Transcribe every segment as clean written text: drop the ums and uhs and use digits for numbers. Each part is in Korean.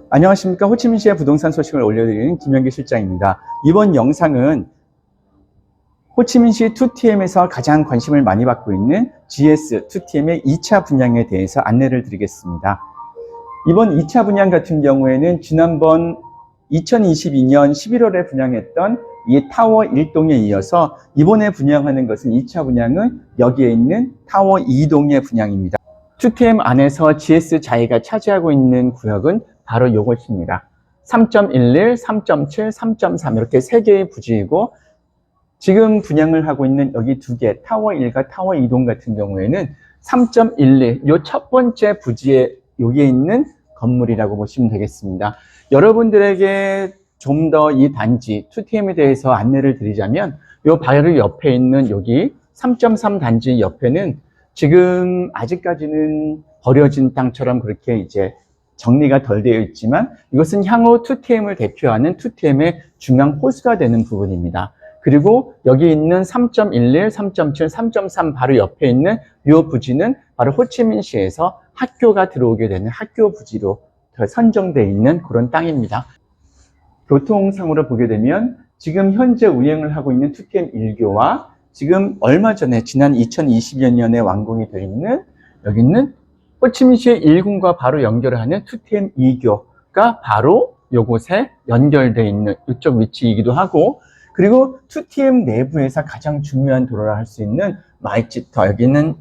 안녕하십니까. 호치민시의 부동산 소식을 올려드리는 김영기 실장입니다. 이번 영상은 호치민시 2TM에서 가장 관심을 많이 받고 있는 GS 2TM의 2차 분양에 대해서 안내를 드리겠습니다. 이번 2차 분양 같은 경우에는 지난번 2022년 11월에 분양했던 이 타워 1동에 이어서 이번에 분양하는 것은 2차 분양은 여기에 있는 타워 2동의 분양입니다. 2TM 안에서 GS 자이가 차지하고 있는 구역은 바로 이것입니다. 3.11, 3.7, 3.3 이렇게 3개의 부지이고, 지금 분양을 하고 있는 여기 2개, 타워 1과 타워 2동 같은 경우에는 3.11, 요 첫 번째 부지에 여기에 있는 건물이라고 보시면 되겠습니다. 여러분들에게 좀 더 이 단지 2TM에 대해서 안내를 드리자면, 요 바로 옆에 있는 여기 3.3 단지 옆에는 지금 아직까지는 버려진 땅처럼 그렇게 이제 정리가 덜 되어 있지만, 이것은 향후 2TM을 대표하는 2TM의 중앙 호수가 되는 부분입니다. 그리고 여기 있는 3.11, 3.7, 3.3 바로 옆에 있는 이 부지는 바로 호치민시에서 학교가 들어오게 되는 학교 부지로 선정되어 있는 그런 땅입니다. 교통상으로 보게 되면 지금 현재 운행을 하고 있는 2TM 1교와 지금 얼마 전에 지난 2020년에 완공이 되어 있는 여기 있는 호치민시의 1군과 바로 연결을 하는 2TM 2교가 바로 이곳에 연결되어 있는 이쪽 위치이기도 하고, 그리고 2TM 내부에서 가장 중요한 도로라 할 수 있는 마이치터, 여기는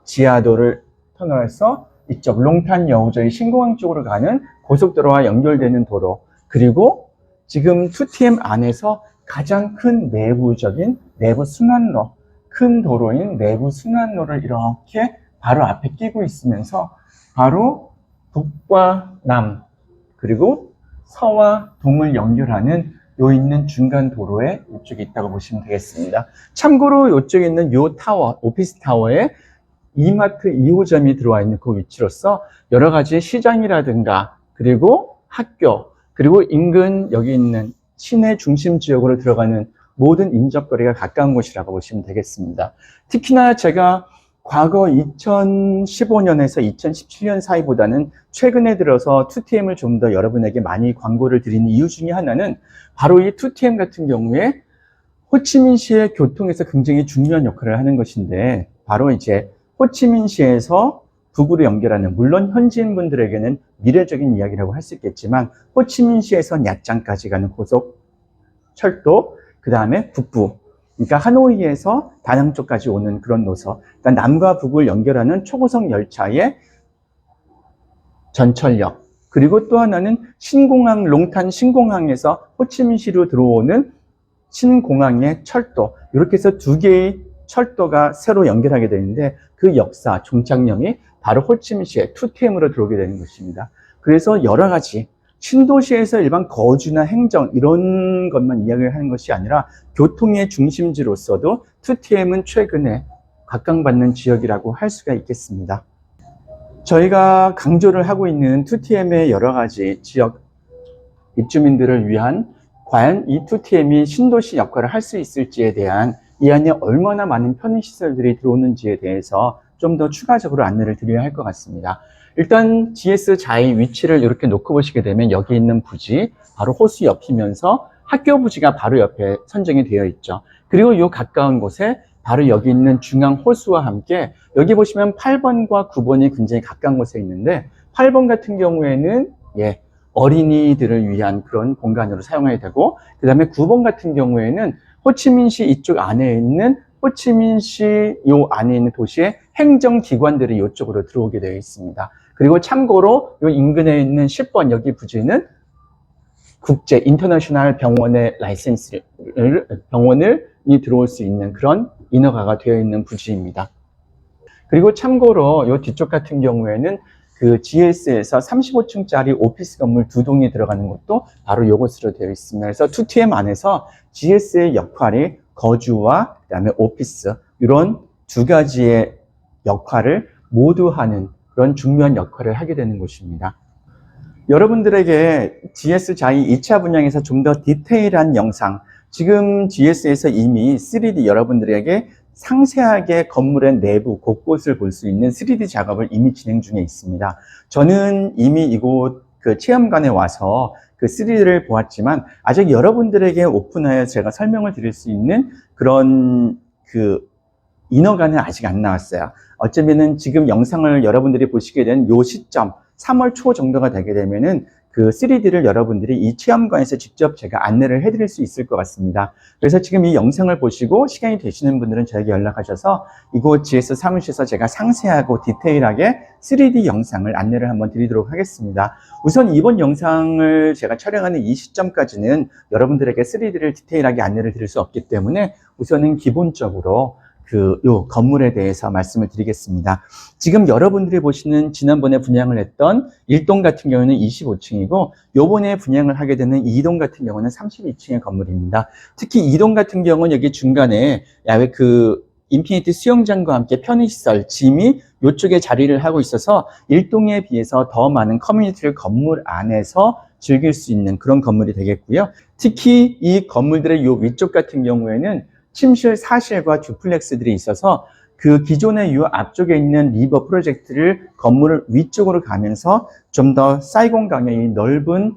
지하도를 터널해서 이쪽 롱탄 여우저이 신공항 쪽으로 가는 고속도로와 연결되는 도로, 그리고 지금 2TM 안에서 가장 큰 내부적인 내부 순환로, 큰 도로인 내부 순환로를 이렇게 바로 앞에 끼고 있으면서 바로 북과 남 그리고 서와 동을 연결하는 요 있는 중간 도로에 이쪽에 있다고 보시면 되겠습니다. 참고로 이쪽에 있는 요 타워, 오피스 타워에 이마트 2호점이 들어와 있는 그 위치로서 여러 가지 시장이라든가 그리고 학교 그리고 인근 여기 있는 시내 중심 지역으로 들어가는 모든 인접거리가 가까운 곳이라고 보시면 되겠습니다. 특히나 제가 과거 2015년에서 2017년 사이보다는 최근에 들어서 2TM을 좀 더 여러분에게 많이 광고를 드리는 이유 중에 하나는 바로 이 2TM 같은 경우에 호치민시의 교통에서 굉장히 중요한 역할을 하는 것인데, 바로 이제 호치민시에서 북으로 연결하는, 물론 현지인분들에게는 미래적인 이야기라고 할 수 있겠지만 호치민시에서 야짱까지 가는 고속 철도, 그 다음에 북부, 그러니까 하노이에서 다낭 쪽까지 오는 그런 노선, 그러니까 남과 북을 연결하는 초고속 열차의 전철역, 그리고 또 하나는 신공항, 롱탄 신공항에서 호치민시로 들어오는 신공항의 철도, 이렇게 해서 2개의 철도가 새로 연결하게 되는데, 그 역사, 종착역이 바로 호치민시의 2TM으로 들어오게 되는 것입니다. 그래서 여러 가지 신도시에서 일반 거주나 행정 이런 것만 이야기를 하는 것이 아니라 교통의 중심지로서도 2TM은 최근에 각광받는 지역이라고 할 수가 있겠습니다. 저희가 강조를 하고 있는 2TM의 여러 가지 지역 입주민들을 위한 과연 이 2TM이 신도시 역할을 할 수 있을지에 대한, 이 안에 얼마나 많은 편의시설들이 들어오는지에 대해서 좀 더 추가적으로 안내를 드려야 할 것 같습니다. 일단 GS 자이 위치를 이렇게 놓고 보시게 되면 여기 있는 부지 바로 호수 옆이면서 학교 부지가 바로 옆에 선정이 되어 있죠. 그리고 이 가까운 곳에 바로 여기 있는 중앙 호수와 함께 여기 보시면 8번과 9번이 굉장히 가까운 곳에 있는데, 8번 같은 경우에는 어린이들을 위한 그런 공간으로 사용하게 되고, 그 다음에 9번 같은 경우에는 호치민시 이쪽 안에 있는 호치민시 요 안에 있는 도시의 행정기관들이 이쪽으로 들어오게 되어 있습니다. 그리고 참고로 요 인근에 있는 10번 여기 부지는 국제 인터내셔널 병원의 병원을 들어올 수 있는 그런 인허가가 되어 있는 부지입니다. 그리고 참고로 요 뒤쪽 같은 경우에는 그 GS에서 35층짜리 오피스 건물 2동이 들어가는 것도 바로 이것으로 되어 있습니다. 그래서 2TM 안에서 GS의 역할이 거주와 그다음에 오피스, 이런 두 가지의 역할을 모두 하는 그런 중요한 역할을 하게 되는 곳입니다. 여러분들에게 GS 자이 2차 분양에서 좀 더 디테일한 영상, 지금 GS에서 이미 3D 여러분들에게 상세하게 건물의 내부 곳곳을 볼 수 있는 3D 작업을 이미 진행 중에 있습니다. 저는 이미 이곳 그 체험관에 와서 그 3D를 보았지만 아직 여러분들에게 오픈하여 제가 설명을 드릴 수 있는 그런 그 인허가는 아직 안 나왔어요. 어쩌면은 지금 영상을 여러분들이 보시게 된 요 시점 3월 초 정도가 되게 되면은 그 3D를 여러분들이 이 체험관에서 직접 제가 안내를 해드릴 수 있을 것 같습니다. 그래서 지금 이 영상을 보시고 시간이 되시는 분들은 저에게 연락하셔서 이곳 GS 사무실에서 제가 상세하고 디테일하게 3D 영상을 안내를 한번 드리도록 하겠습니다. 우선 이번 영상을 제가 촬영하는 이 시점까지는 여러분들에게 3D를 디테일하게 안내를 드릴 수 없기 때문에 우선은 기본적으로 요 건물에 대해서 말씀을 드리겠습니다. 지금 여러분들이 보시는 지난번에 분양을 했던 1동 같은 경우는 25층이고 요번에 분양을 하게 되는 2동 같은 경우는 32층의 건물입니다. 특히 2동 같은 경우는 여기 중간에 야외 그 인피니티 수영장과 함께 편의시설, 짐이 이쪽에 자리를 하고 있어서 1동에 비해서 더 많은 커뮤니티를 건물 안에서 즐길 수 있는 그런 건물이 되겠고요. 특히 이 건물들의 요 위쪽 같은 경우에는 침실, 사실과 듀플렉스들이 있어서 그 기존의 이 앞쪽에 있는 리버 프로젝트를 건물을 위쪽으로 가면서 좀 더 사이공강의 넓은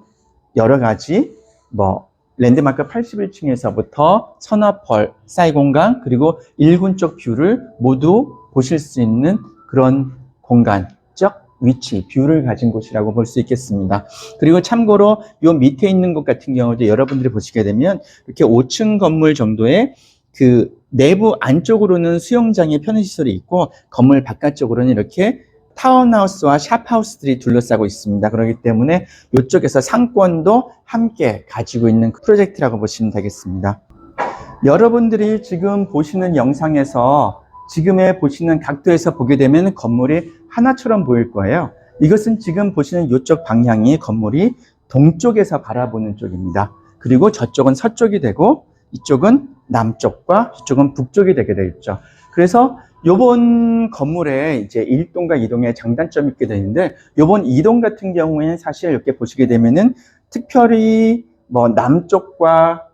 여러 가지 랜드마크 81층에서부터 서너펄, 사이공강 그리고 일군 쪽 뷰를 모두 보실 수 있는 그런 공간적 위치, 뷰를 가진 곳이라고 볼 수 있겠습니다. 그리고 참고로 요 밑에 있는 곳 같은 경우도 여러분들이 보시게 되면 이렇게 5층 건물 정도의 그 내부 안쪽으로는 수영장의 편의시설이 있고 건물 바깥쪽으로는 이렇게 타운하우스와 샵하우스들이 둘러싸고 있습니다. 그렇기 때문에 이쪽에서 상권도 함께 가지고 있는 프로젝트라고 보시면 되겠습니다. 여러분들이 지금 보시는 영상에서 지금의 보시는 각도에서 보게 되면 건물이 하나처럼 보일 거예요. 이것은 지금 보시는 이쪽 방향이 건물이 동쪽에서 바라보는 쪽입니다. 그리고 저쪽은 서쪽이 되고 이쪽은 남쪽과 이쪽은 북쪽이 되게 되겠죠. 그래서 요번 건물에 이제 1동과 2동의 장단점이 있게 되는데 요번 2동 같은 경우에는 사실 이렇게 보시게 되면은 특별히 남쪽과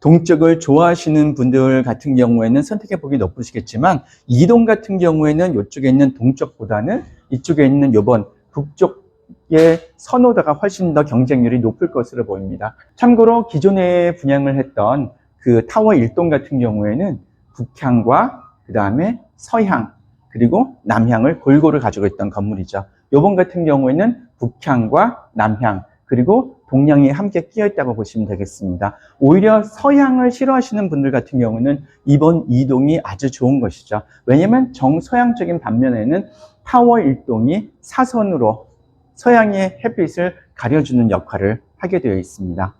동쪽을 좋아하시는 분들 같은 경우에는 선택해 보기 높으시겠지만 2동 같은 경우에는 이쪽에 있는 동쪽보다는 이쪽에 있는 요번 북쪽의 선호도가 훨씬 더 경쟁률이 높을 것으로 보입니다. 참고로 기존에 분양을 했던 그 타워 1동 같은 경우에는 북향과 그 다음에 서향 그리고 남향을 골고루 가지고 있던 건물이죠. 요번 같은 경우에는 북향과 남향 그리고 동향이 함께 끼어 있다고 보시면 되겠습니다. 오히려 서향을 싫어하시는 분들 같은 경우는 이번 2동이 아주 좋은 것이죠. 왜냐하면 정서향적인 반면에는 타워 1동이 사선으로 서양의 햇빛을 가려주는 역할을 하게 되어 있습니다.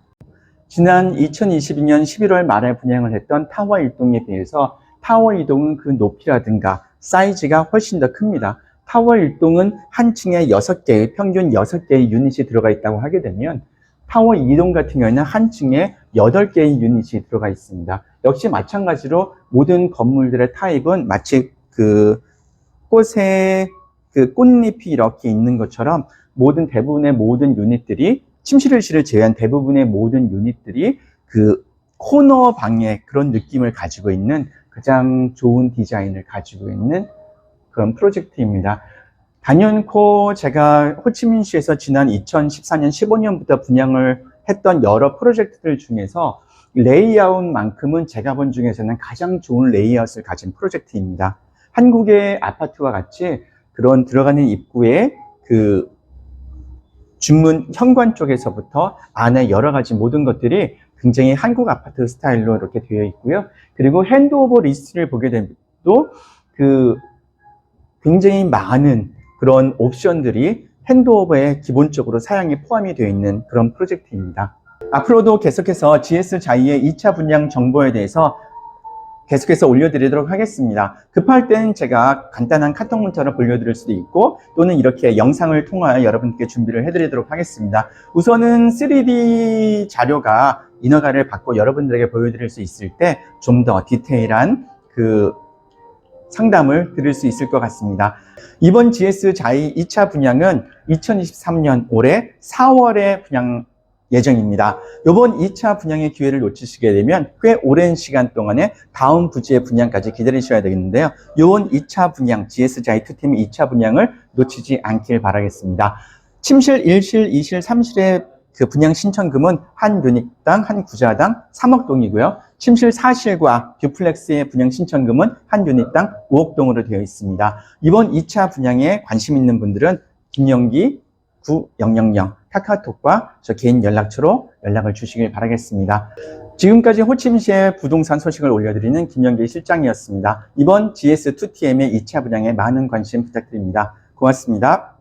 지난 2022년 11월 말에 분양을 했던 타워 1동에 비해서 타워 2동은 그 높이라든가 사이즈가 훨씬 더 큽니다. 타워 1동은 한 층에 6개의, 평균 6개의 유닛이 들어가 있다고 하게 되면 타워 2동 같은 경우에는 한 층에 8개의 유닛이 들어가 있습니다. 역시 마찬가지로 모든 건물들의 타입은 마치 그 꽃에 그 꽃잎이 이렇게 있는 것처럼 대부분의 모든 유닛들이 침실실을 제외한 대부분의 모든 유닛들이 그 코너 방의 그런 느낌을 가지고 있는 가장 좋은 디자인을 가지고 있는 그런 프로젝트입니다. 단연코 제가 호치민시에서 지난 2014년, 15년부터 분양을 했던 여러 프로젝트들 중에서 레이아웃만큼은 제가 본 중에서는 가장 좋은 레이아웃을 가진 프로젝트입니다. 한국의 아파트와 같이 그런 들어가는 입구에 그 중문 현관 쪽에서부터 안에 여러 가지 모든 것들이 굉장히 한국 아파트 스타일로 이렇게 되어 있고요. 그리고 핸드오버 리스트를 보게 돼도 그 굉장히 많은 그런 옵션들이 핸드오버에 기본적으로 사양이 포함이 되어 있는 그런 프로젝트입니다. 앞으로도 계속해서 GS 자이의 2차 분양 정보에 대해서 계속해서 올려드리도록 하겠습니다. 급할 때는 제가 간단한 카톡 문자로 올려드릴 수도 있고 또는 이렇게 영상을 통하여 여러분께 준비를 해드리도록 하겠습니다. 우선은 3D 자료가 인허가를 받고 여러분들에게 보여드릴 수 있을 때 좀 더 디테일한 그 상담을 드릴 수 있을 것 같습니다. 이번 GS 자이 2차 분양은 2023년 올해 4월에 분양 예정입니다. 이번 2차 분양의 기회를 놓치시게 되면 꽤 오랜 시간 동안에 다음 부지의 분양까지 기다리셔야 되겠는데요. 이번 2차 분양, GS 자이 2팀의 2차 분양을 놓치지 않길 바라겠습니다. 침실 1실, 2실, 3실의 그 분양 신청금은 한 유닛당, 한 구자당 3억 동이고요. 침실 4실과 듀플렉스의 분양 신청금은 한 유닛당 5억 동으로 되어 있습니다. 이번 2차 분양에 관심 있는 분들은 김영기 9000 카카오톡과 저 개인 연락처로 연락을 주시길 바라겠습니다. 지금까지 호치민시의 부동산 소식을 올려드리는 김영기 실장이었습니다. 이번 GS2TM의 2차 분양에 많은 관심 부탁드립니다. 고맙습니다.